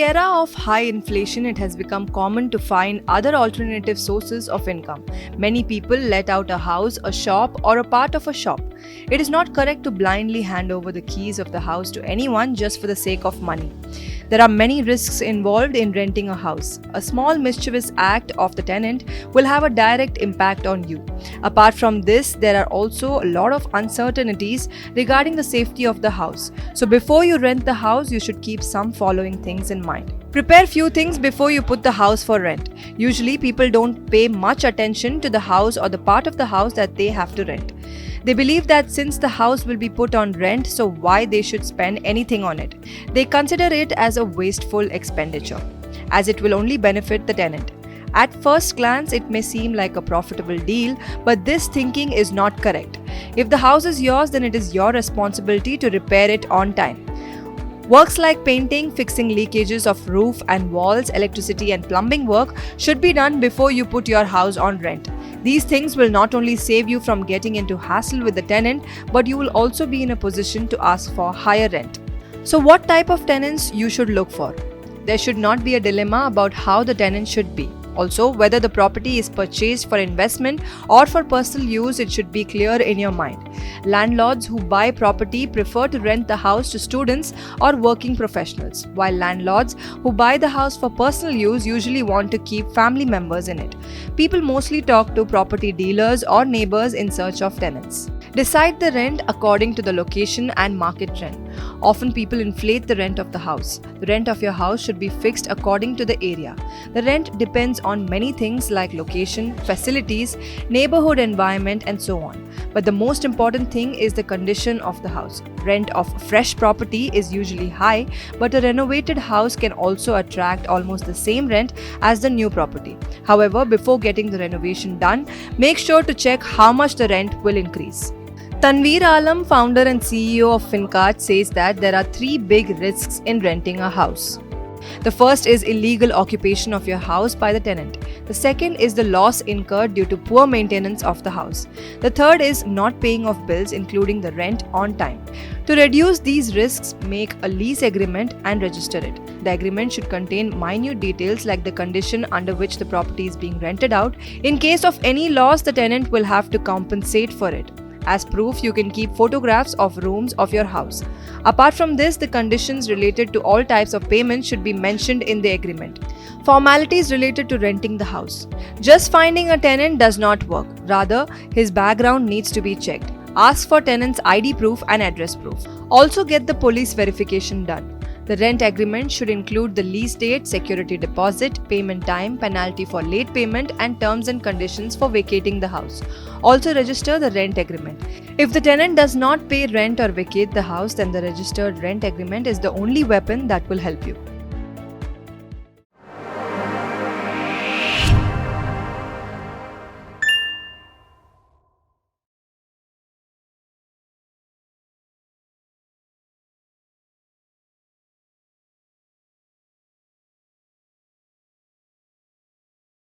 era of high inflation, it has become common to find other alternative sources of income. Many people let out a house, a shop, or a part of a shop. It is not correct to blindly hand over the keys of the house to anyone just for the sake of money. There are many risks involved in renting a house. A small mischievous act of the tenant will have a direct impact on you. Apart from this, there are also a lot of uncertainties regarding the safety of the house. So before you rent the house, you should keep some following things in mind. Prepare few things before you put the house for rent. Usually people don't pay much attention to the house or the part of the house that they have to rent. They believe that since the house will be put on rent, so why they should spend anything on it. They consider it as a wasteful expenditure, as it will only benefit the tenant. At first glance, it may seem like a profitable deal, but this thinking is not correct. If the house is yours, then it is your responsibility to repair it on time. Works like painting, fixing leakages of roof and walls, electricity and plumbing work should be done before you put your house on rent. These things will not only save you from getting into hassle with the tenant, but you will also be in a position to ask for higher rent. So what type of tenants you should look for? There should not be a dilemma about how the tenant should be. Also, whether the property is purchased for investment or for personal use, it should be clear in your mind. Landlords who buy property prefer to rent the house to students or working professionals, while landlords who buy the house for personal use usually want to keep family members in it. People mostly talk to property dealers or neighbors in search of tenants. Decide the rent according to the location and market trend. Often people inflate the rent of the house. The rent of your house should be fixed according to the area. The rent depends on many things like location, facilities, neighborhood environment, and so on. But the most important thing is the condition of the house. Rent of fresh property is usually high, but a renovated house can also attract almost the same rent as the new property. However, before getting the renovation done, make sure to check how much the rent will increase. Tanveer Alam, founder and CEO of Fincart, says that there are 3 big risks in renting a house. The first is illegal occupation of your house by the tenant. The second is the loss incurred due to poor maintenance of the house. The third is not paying of bills, including the rent, on time. To reduce these risks, make a lease agreement and register it. The agreement should contain minute details like the condition under which the property is being rented out. In case of any loss, the tenant will have to compensate for it. As proof, you can keep photographs of rooms of your house. Apart from this, the conditions related to all types of payments should be mentioned in the agreement. Formalities related to renting the house. Just finding a tenant does not work. Rather, his background needs to be checked. Ask for tenant's ID proof and address proof. Also get the police verification done. The rent agreement should include the lease date, security deposit, payment time, penalty for late payment, and terms and conditions for vacating the house. Also register the rent agreement. If the tenant does not pay rent or vacate the house, then the registered rent agreement is the only weapon that will help you.